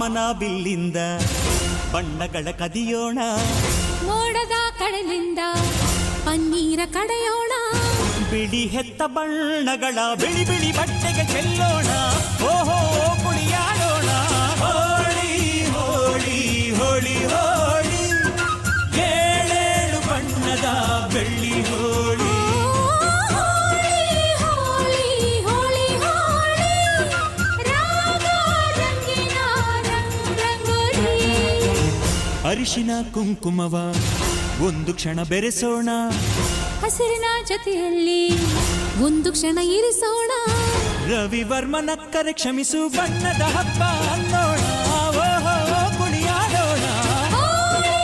ಕಾಮನ ಬಿಲ್ಲಿಂದ ಬಣ್ಣಗಳ ಕದಿಯೋಣ, ಮೋಡದ ಕಡಲಿಂದ ಪನ್ನೀರ ಕಡೆಯೋಣ, ಬಿಳಿ ಹೆತ್ತ ಬಣ್ಣಗಳ ಬಿಳಿ ಬಿಳಿ ಬಟ್ಟೆಗೆ ಚೆಲ್ಲೋಣ, ಓಹೋ ಕುಣಿಯಾಡೋಣ. ಹೋಳಿ ಹೋಳಿ ಹೋಳಿ ಹೋಳಿ, ಏಳೇಳು ಬಣ್ಣದ ಬೆಳ್ಳಿ ಹೋಳಿ. ಅರಿಶಿನ ಕುಂಕುಮವ ಒಂದು ಕ್ಷಣ ಬೆರೆಸೋಣ, ಹಸಿರಿನ ಜೊತೆಯಲ್ಲಿ ಒಂದು ಕ್ಷಣ ಇರಿಸೋಣ, ರವಿವರ್ಮನ ಕರೆ ಕ್ಷಮಿಸು ಬಣ್ಣದ ಹಬ್ಬ ಅನ್ನೋಣ, ಓಹೋ ಕುಣಿಯಾಡೋಣ. ಹೋಳಿ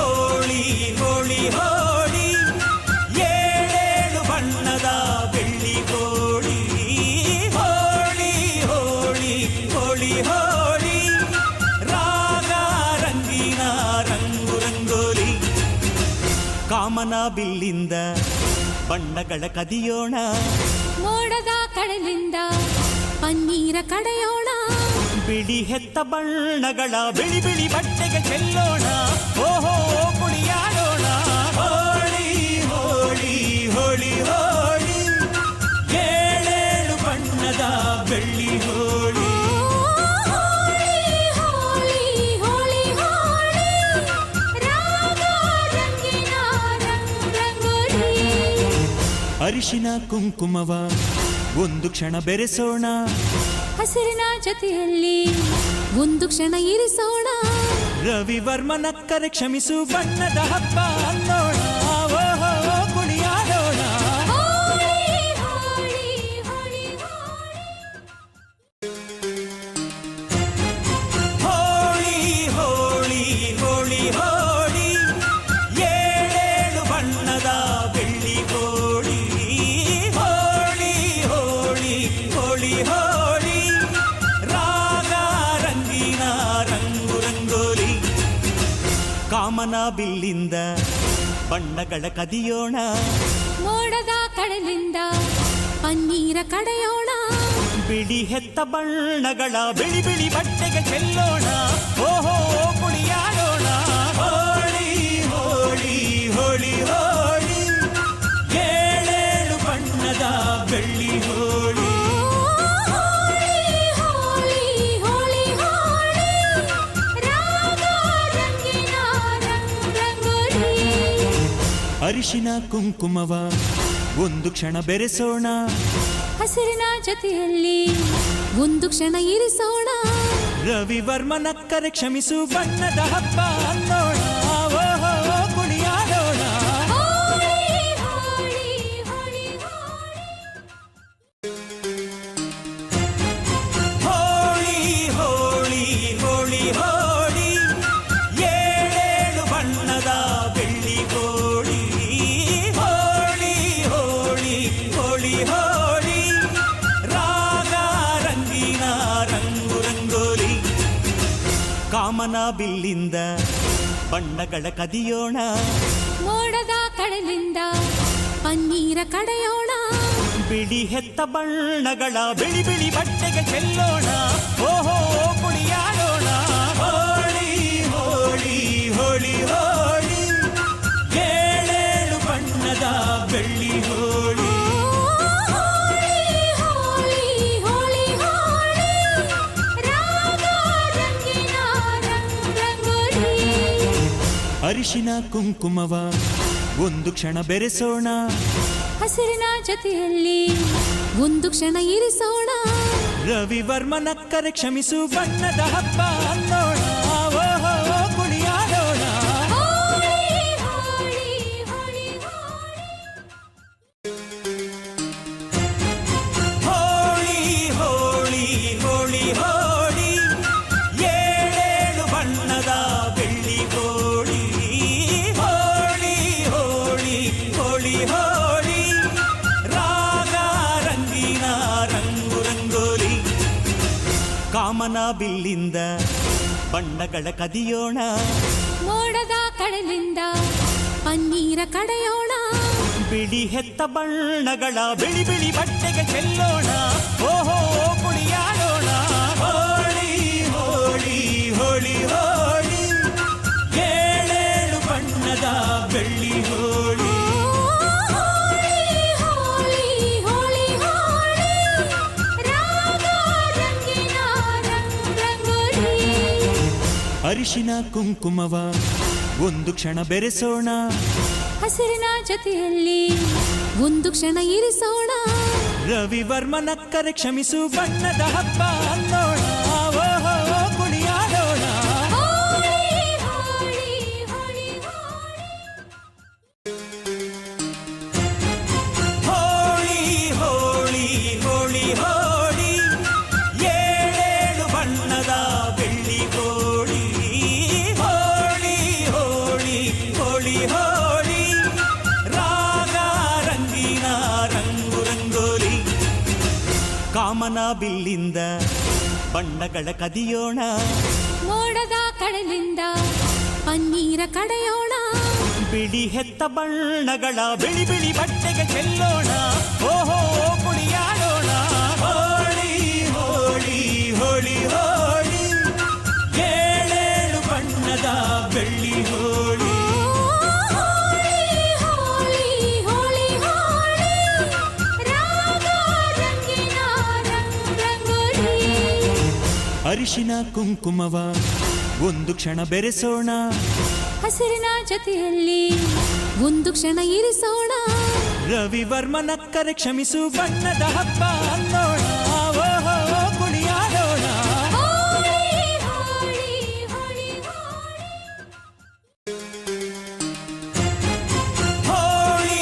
ಹೋಳಿ ಹೋಳಿ ಹೋಳಿ, ಏಳೇಳು ಬಣ್ಣದ ಬೆಳ್ಳಿ ಹೋಳಿ. ಹೋಳಿ ಹೋಳಿ ಹೋಳಿ ಹೋಳಿ, ರಾಗ ರಂಗಿನ ರಂಗು ರಂಗೋಲಿ. ಕಾಮನ ಬಿಲ್ಲಿಂದ ಬಣ್ಣಗಳ ಕದಿಯೋಣ, ಮೋಡದ ಕಡಲಿಂದ ಪನ್ನೀರ ಕಡೆಯೋಣ, ಬಿಳಿ ಹೆತ್ತ ಬಣ್ಣಗಳ ಬಿಳಿ ಬಿಳಿ ಬಟ್ಟೆಗೆ ಚೆಲ್ಲೋಣ, ಓಹೋ ಕುಣಿಯಾಡೋಣ. ಹೋಳಿ ಹೋಳಿ ಹೋಳಿ ಹೋಳಿ, ಏಳೇಳು ಬಣ್ಣದ ಬೆಳ್ಳಿ ಹೋಳಿ. ಅರಿಶಿನ ಕುಂಕುಮವ ಒಂದು ಕ್ಷಣ ಬೆರೆಸೋಣ, ಹಸಿರಿನ ಜೊತೆಯಲ್ಲಿ ಒಂದು ಕ್ಷಣ ಇರಿಸೋಣ, ರವಿವರ್ಮನ ಕರೆ ಕ್ಷಮಿಸು ಬಣ್ಣದ ಹಬ್ಬ ಅನ್ನೋಣ, ಓಹೋ ಕುಣಿಯಾಡೋಣ. ಹೋಳಿ ಹೋಳಿ ಹೋಳಿ ಹೋಳಿ, ಏಳೇಳು ಬಣ್ಣದ ಬೆಳ್ಳಿ ಹೋಳಿ. ಹೋಳಿ ಹೋಳಿ ಹೋಳಿ ಹೋಳಿ, ರಾಗ ರಂಗಿನ ರಂಗು ರಂಗೋಲಿ. ಕಾಮನ ಬಿಲ್ಲಿಂದ ಬಣ್ಣಗಳ ಕದಿಯೋಣ, ಮೋಡದ ಕಡಲಿಂದ ಪನ್ನೀರ ಕಡೆಯೋಣ, ಬಿಳಿ ಹೆತ್ತ ಬಣ್ಣಗಳ ಬಿಳಿ ಬಿಳಿ ಬಟ್ಟೆಗೆ ಚೆಲ್ಲೋಣ, ಓಹೋ ಕುಣಿಯಾಡೋಣ. ಹೋಳಿ ಹೋಳಿ ಹೋಳಿ ಹೋಳಿ, ಏಳೇಳು ಬಣ್ಣದ ಬೆಳ್ಳಿ ಹೋಳಿ. ಅರಿಶಿನ ಕುಂಕುಮವ ಒಂದು ಕ್ಷಣ ಬೆರೆಸೋಣ, ಹಸಿರಿನ ಜೊತೆಯಲ್ಲಿ ಒಂದು ಕ್ಷಣ ಇರಿಸೋಣ, ರವಿವರ್ಮನ ಕರೆ ಕ್ಷಮಿಸು ಬಣ್ಣದ ಹಬ್ಬ ಅನ್ನೋಣ, ಓಹೋ ಕುಣಿಯಾಡೋಣ. ಹೋಳಿ ಹೋಳಿ ಹೋಳಿ ಹೋಳಿ, ಏಳೇಳು ಬಣ್ಣದ ಬೆಳ್ಳಿ ಹೋಳಿ. ಹೋಳಿ ಹೋಳಿ ಹೋಳಿ ಹೋಳಿ, ರಾಗ ರಂಗಿನ ರಂಗು ರಂಗೋಲಿ. ಕಾಮನ ಬಿಲ್ಲಿಂದ ಬಣ್ಣಗಳ ಕದಿಯೋಣ, ಮೋಡದ ಕಡಲಿಂದ ಪನ್ನೀರ ಕಡೆಯೋಣ, ಬಿಳಿ ಹೆತ್ತ ಬಣ್ಣಗಳ ಬಿಳಿ ಬಿಳಿ ಬಟ್ಟೆಗೆ ಚೆಲ್ಲೋಣ, ಓಹೋ ಕುಣಿಯಾಡೋಣ. ಹೋಳಿ ಹೋಳಿ ಹೋಳಿ ಹೋಳಿ, ಏಳೇಳು ಬಣ್ಣದ ಬೆಳ್ಳಿ ಹೋಳಿ. ಅರಿಶಿನ ಕುಂಕುಮವ ಒಂದು ಕ್ಷಣ ಬೆರೆಸೋಣ, ಹಸಿರಿನ ಜೊತೆಯಲ್ಲಿ ಒಂದು ಕ್ಷಣ ಇರಿಸೋಣ, ರವಿವರ್ಮನ ಕರೆ ಕ್ಷಮಿಸು ಬಣ್ಣದ ಹಬ್ಬ ಅನ್ನೋಣ, ಓಹೋ ಕುಣಿಯಾಡೋಣ. ಹೋಳಿ ಹೋಳಿ ಹೋಳಿ ಹೋಳಿ, ಏಳೇಳು ಬಣ್ಣದ ಬೆಳ್ಳಿ ಹೋಳಿ. ಹೋಳಿ ಹೋಳಿ ಹೋಳಿ ಹೋಳಿ, ರಾಗ ರಂಗಿನ ರಂಗು ರಂಗೋಲಿ. ಕಾಮನ ಬಿಲ್ಲಿಂದ ಬಣ್ಣಗಳ ಕದಿಯೋಣ, ಮೋಡದ ಕಡಲಿಂದ ಪನ್ನೀರ ಕಡೆಯೋಣ, ಬಿಳಿ ಹೆತ್ತ ಬಣ್ಣಗಳ ಬಿಳಿ ಬಿಳಿ ಬಟ್ಟೆಗೆ ಚೆಲ್ಲೋಣ ಓಹೋ ಕುಣಿಯಾಡೋಣ ಹೋಳಿ ಹೋಳಿ ಹೋಳಿ ಹೋಳಿ ಏಳೇಳು ಬಣ್ಣದ ಬೆಳ್ಳಿ ಹೋಳಿ ಅರಿಶಿನ ಕುಂಕುಮವ ಒಂದು ಕ್ಷಣ ಬೆರೆಸೋಣ ಹಸಿರಿನ ಜೊತೆಯಲ್ಲಿ ಒಂದು ಕ್ಷಣ ಇರಿಸೋಣ ರವಿವರ್ಮನಕ್ಕರೆ ಕ್ಷಮಿಸು ಬಣ್ಣದ ಹಬ್ಬ ಅನ್ನೋಣ ಓಹೋ ಕುಣಿಯಾಡೋಣ ಹೋಳಿ ಹೋಳಿ ಹೋಳಿ ಹೋಳಿ ಏಳೇಳು ಬಣ್ಣದ ಬೆಳ್ಳಿ ಹೋಳಿ ಹೋಳಿ ಹೋಳಿ ಹೋಳಿ ಹೋಳಿ ರಾಗ ರಂಗಿನ ರಂಗು ರಂಗೋಲಿ ಕಾಮನ ಬಿಲ್ಲಿಂದ ಬಣ್ಣಗಳ ಕದಿಯೋಣ ಮೋಡದ ಕಡಲಿಂದ ಪನ್ನೀರ ಕಡೆಯೋಣ ಬಿಳಿ ಹೆತ್ತ ಬಣ್ಣಗಳ ಬಿಳಿ ಬಿಳಿ ಬಟ್ಟೆಗೆ ಚೆಲ್ಲೋಣ ಓಹೋ ಕುಣಿಯಾಡೋಣ ಹೋಳಿ ಹೋಳಿ ಹೋಳಿ ಹೋಳಿ ಏಳೇಳು ಬಣ್ಣದ ಬೆಳ್ಳಿ ಹೋಳಿ ಅರಿಶಿನ ಕುಂಕುಮವ ಒಂದು ಕ್ಷಣ ಬೆರೆಸೋಣ ಹಸಿರಿನ ಜೊತೆಯಲ್ಲಿ ಒಂದು ಕ್ಷಣ ಇರಿಸೋಣ ರವಿವರ್ಮನಕ್ಕರೆ ಕ್ಷಮಿಸು ಬಣ್ಣದ ಹಬ್ಬ ಅನ್ನೋಣ